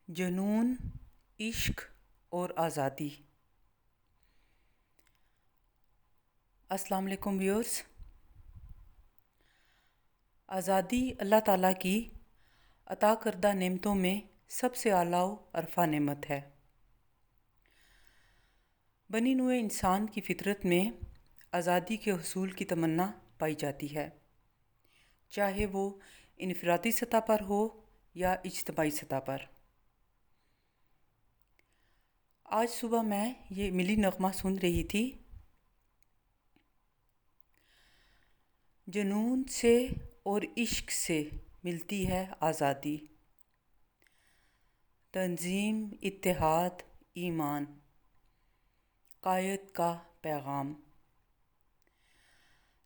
جنون، عشق اور آزادی۔ السلام علیکم ویورز۔ آزادی اللہ تعالیٰ کی عطا کردہ نعمتوں میں سب سے اعلیٰ و عرفہ نعمت ہے۔ بنی نوع انسان کی فطرت میں آزادی کے حصول کی تمنا پائی جاتی ہے، چاہے وہ انفرادی سطح پر ہو یا اجتماعی سطح پر۔ آج صبح میں یہ ملی نغمہ سن رہی تھی، جنون سے اور عشق سے ملتی ہے آزادی، تنظیم، اتحاد، ایمان، قائد کا پیغام۔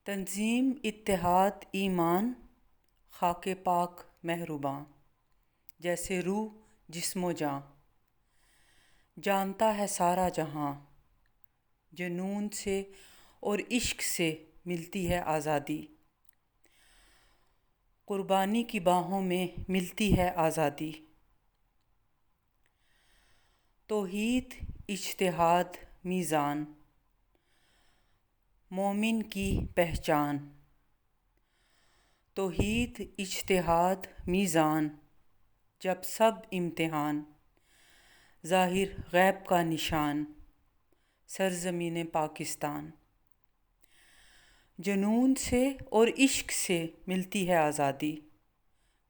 تنظیم، اتحاد، ایمان، خاک پاک مہرباں، جیسے روح جسم و جاں، جانتا ہے سارا جہاں۔ جنون سے اور عشق سے ملتی ہے آزادی، قربانی کی باہوں میں ملتی ہے آزادی۔ توحید، اجتہاد، میزان، مومن کی پہچان۔ توحید، اجتہاد، میزان، جب سب امتحان، ظاہر غیب کا نشان، سرزمین پاکستان۔ جنون سے اور عشق سے ملتی ہے آزادی،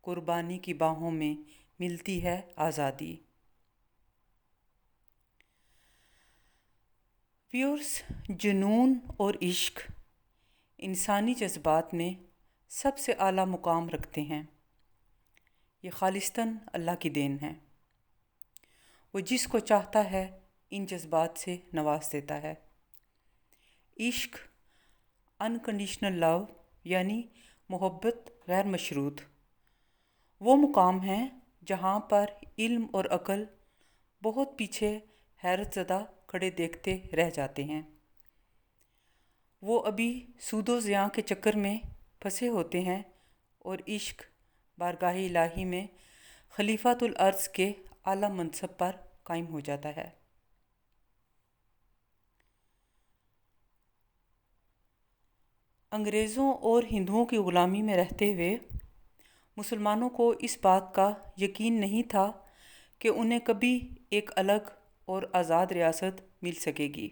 قربانی کی باہوں میں ملتی ہے آزادی۔ ویورز، جنون اور عشق انسانی جذبات میں سب سے اعلیٰ مقام رکھتے ہیں۔ یہ خالصتاً اللہ کی دین ہے۔ وہ جس کو چاہتا ہے ان جذبات سے نواز دیتا ہے۔ عشق، انکنڈیشنل لو، یعنی محبت غیر مشروط، وہ مقام ہے جہاں پر علم اور عقل بہت پیچھے حیرت زدہ کھڑے دیکھتے رہ جاتے ہیں۔ وہ ابھی سود و زیاں کے چکر میں پھنسے ہوتے ہیں اور عشق بارگاہ الہی میں خلیفۃ الارض کے اعلیٰ منصب پر قائم ہو جاتا ہے۔ انگریزوں اور ہندوؤں کی غلامی میں رہتے ہوئے مسلمانوں کو اس بات کا یقین نہیں تھا کہ انہیں کبھی ایک الگ اور آزاد ریاست مل سکے گی۔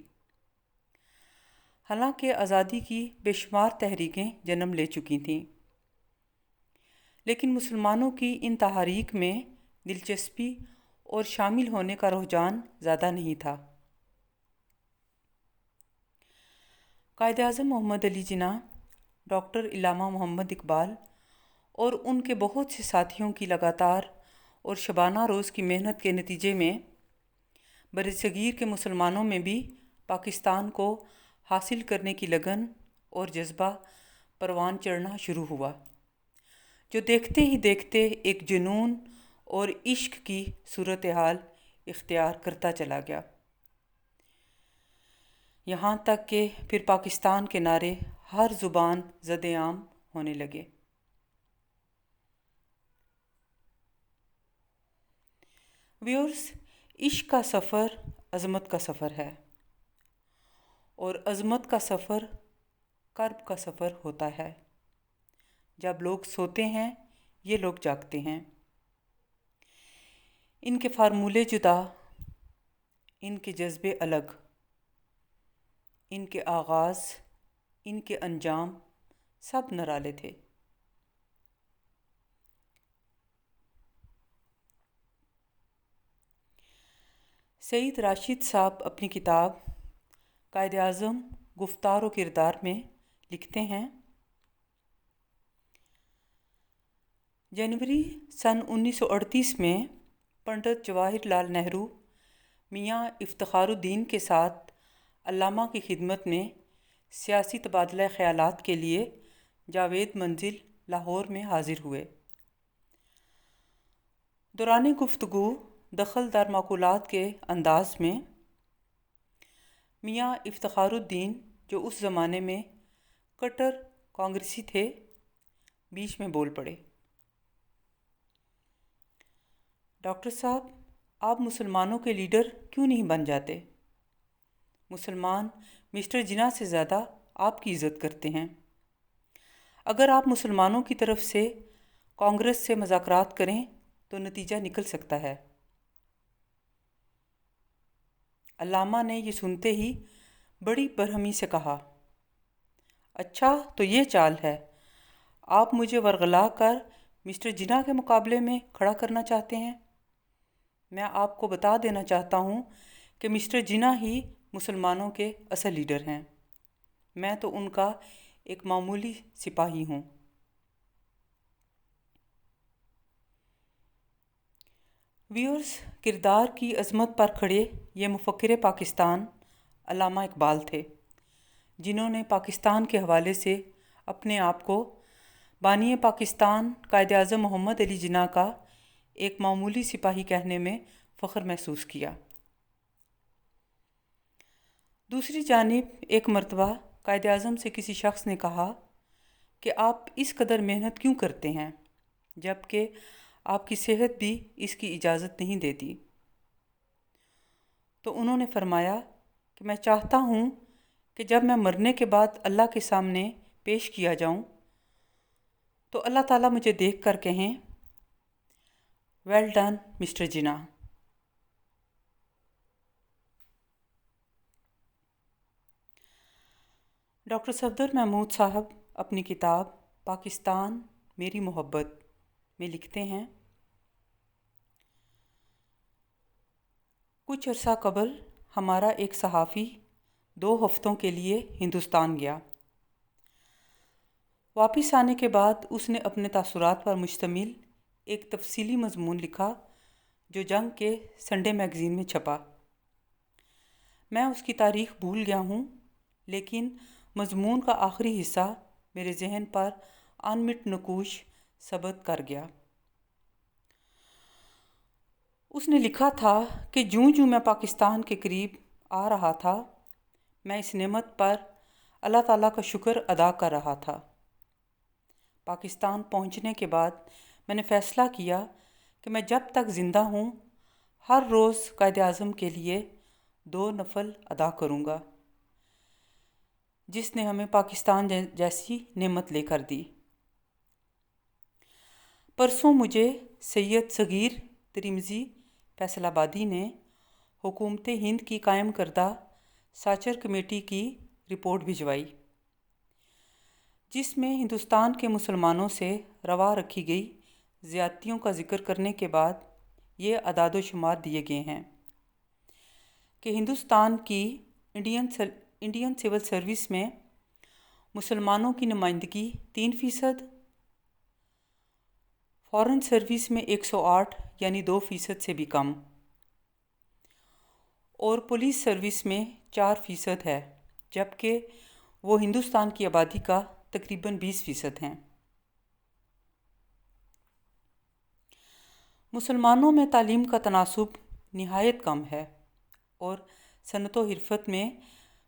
حالانکہ آزادی کی بے شمار تحریکیں جنم لے چکی تھیں، لیکن مسلمانوں کی ان تحاریک میں دلچسپی اور شامل ہونے کا رجحان زیادہ نہیں تھا۔ قائد اعظم محمد علی جناح، ڈاکٹر علامہ محمد اقبال اور ان کے بہت سے ساتھیوں کی لگاتار اور شبانہ روز کی محنت کے نتیجے میں برصغیر کے مسلمانوں میں بھی پاکستان کو حاصل کرنے کی لگن اور جذبہ پروان چڑھنا شروع ہوا، جو دیکھتے ہی دیکھتے ایک جنون اور عشق کی صورتحال اختیار کرتا چلا گیا، یہاں تک کہ پھر پاکستان کے نعرے ہر زبان زد عام ہونے لگے۔ ویورز، عشق کا سفر عظمت کا سفر ہے، اور عظمت کا سفر کرب کا سفر ہوتا ہے۔ جب لوگ سوتے ہیں یہ لوگ جاگتے ہیں۔ ان کے فارمولے جدا، ان کے جذبے الگ، ان کے آغاز، ان کے انجام سب نرالے تھے۔ سعید راشد صاحب اپنی کتاب قائد اعظم گفتار و کردار میں لکھتے ہیں، جنوری سن 1938 میں پنڈت جواہر لال نہرو میاں افتخار الدین کے ساتھ علامہ کی خدمت میں سیاسی تبادلہ خیالات کے لیے جاوید منزل لاہور میں حاضر ہوئے۔ دوران گفتگو دخل در معقولات کے انداز میں میاں افتخار الدین، جو اس زمانے میں کٹر کانگریسی تھے، بیچ میں بول پڑے، ڈاکٹر صاحب، آپ مسلمانوں کے لیڈر کیوں نہیں بن جاتے؟ مسلمان مسٹر جناح سے زیادہ آپ کی عزت کرتے ہیں۔ اگر آپ مسلمانوں کی طرف سے کانگریس سے مذاکرات کریں تو نتیجہ نکل سکتا ہے۔ علامہ نے یہ سنتے ہی بڑی برہمی سے کہا، اچھا تو یہ چال ہے، آپ مجھے ورغلا کر مسٹر جناح کے مقابلے میں کھڑا کرنا چاہتے ہیں؟ میں آپ کو بتا دینا چاہتا ہوں کہ مسٹر جناح ہی مسلمانوں کے اصل لیڈر ہیں، میں تو ان کا ایک معمولی سپاہی ہوں۔ ویورز، کردار کی عظمت پر کھڑے یہ مفکر پاکستان علامہ اقبال تھے، جنہوں نے پاکستان کے حوالے سے اپنے آپ کو بانی پاکستان قائد اعظم محمد علی جناح کا ایک معمولی سپاہی کہنے میں فخر محسوس کیا۔ دوسری جانب ایک مرتبہ قائد اعظم سے کسی شخص نے کہا کہ آپ اس قدر محنت کیوں کرتے ہیں جبکہ آپ کی صحت بھی اس کی اجازت نہیں دیتی؟ تو انہوں نے فرمایا کہ میں چاہتا ہوں کہ جب میں مرنے کے بعد اللہ کے سامنے پیش کیا جاؤں تو اللہ تعالیٰ مجھے دیکھ کر کہیں، ویل ڈن مسٹر جناح۔ ڈاکٹر صفدر محمود صاحب اپنی کتاب پاکستان میری محبت میں لکھتے ہیں، کچھ عرصہ قبل ہمارا ایک صحافی 2 ہفتوں کے لیے ہندوستان گیا۔ واپس آنے کے بعد اس نے اپنے تاثرات پر مشتمل ایک تفصیلی مضمون لکھا جو جنگ کے سنڈے میگزین میں چھپا۔ میں اس کی تاریخ بھول گیا ہوں، لیکن مضمون کا آخری حصہ میرے ذہن پر انمٹ نقوش ثبت کر گیا۔ اس نے لکھا تھا کہ جوں میں پاکستان کے قریب آ رہا تھا، میں اس نعمت پر اللہ تعالیٰ کا شکر ادا کر رہا تھا۔ پاکستان پہنچنے کے بعد میں نے فیصلہ کیا کہ میں جب تک زندہ ہوں ہر روز قائد اعظم کے لیے 2 نفل ادا کروں گا، جس نے ہمیں پاکستان جیسی نعمت لے کر دی۔ پرسوں مجھے سید صغیر ترمذی فیصل آبادی نے حکومت ہند کی قائم کردہ ساچر کمیٹی کی رپورٹ بھجوائی، جس میں ہندوستان کے مسلمانوں سے روا رکھی گئی زیادتیوں کا ذکر کرنے کے بعد یہ اعداد و شمار دیے گئے ہیں کہ ہندوستان کی انڈین سول سروس میں مسلمانوں کی نمائندگی 3%، فارن سروس میں 108 یعنی 2% سے بھی کم، اور پولیس سروس میں 4% ہے، جبکہ وہ ہندوستان کی آبادی کا تقریباً 20% ہیں۔ مسلمانوں میں تعلیم کا تناسب نہایت کم ہے اور صنعت و حرفت میں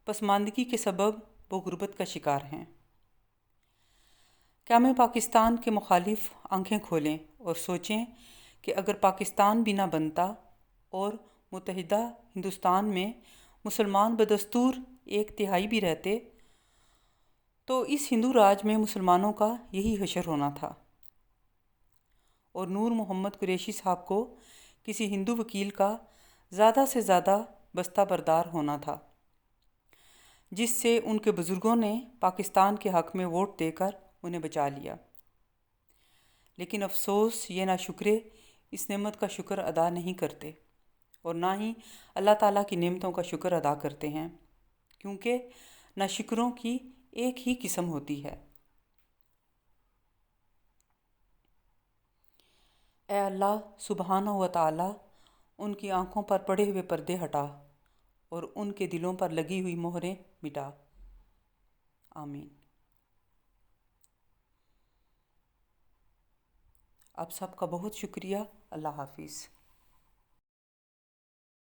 پسماندگی کے سبب وہ غربت کا شکار ہیں۔ کیا میں پاکستان کے مخالف آنکھیں کھولیں اور سوچیں کہ اگر پاکستان بھی نہ بنتا اور متحدہ ہندوستان میں مسلمان بدستور 1/3 بھی رہتے تو اس ہندو راج میں مسلمانوں کا یہی حشر ہونا تھا، اور نور محمد قریشی صاحب کو کسی ہندو وکیل کا زیادہ سے زیادہ بستہ بردار ہونا تھا، جس سے ان کے بزرگوں نے پاکستان کے حق میں ووٹ دے کر انہیں بچا لیا۔ لیکن افسوس یہ ناشکرے اس نعمت کا شکر ادا نہیں کرتے اور نہ ہی اللہ تعالیٰ کی نعمتوں کا شکر ادا کرتے ہیں، کیونکہ ناشکروں کی ایک ہی قسم ہوتی ہے۔ اے اللہ سبحانہ و تعالیٰ، ان کی آنکھوں پر پڑے ہوئے پردے ہٹا اور ان کے دلوں پر لگی ہوئی مہریں مٹا۔ آمین۔ آپ سب کا بہت شکریہ۔ اللہ حافظ۔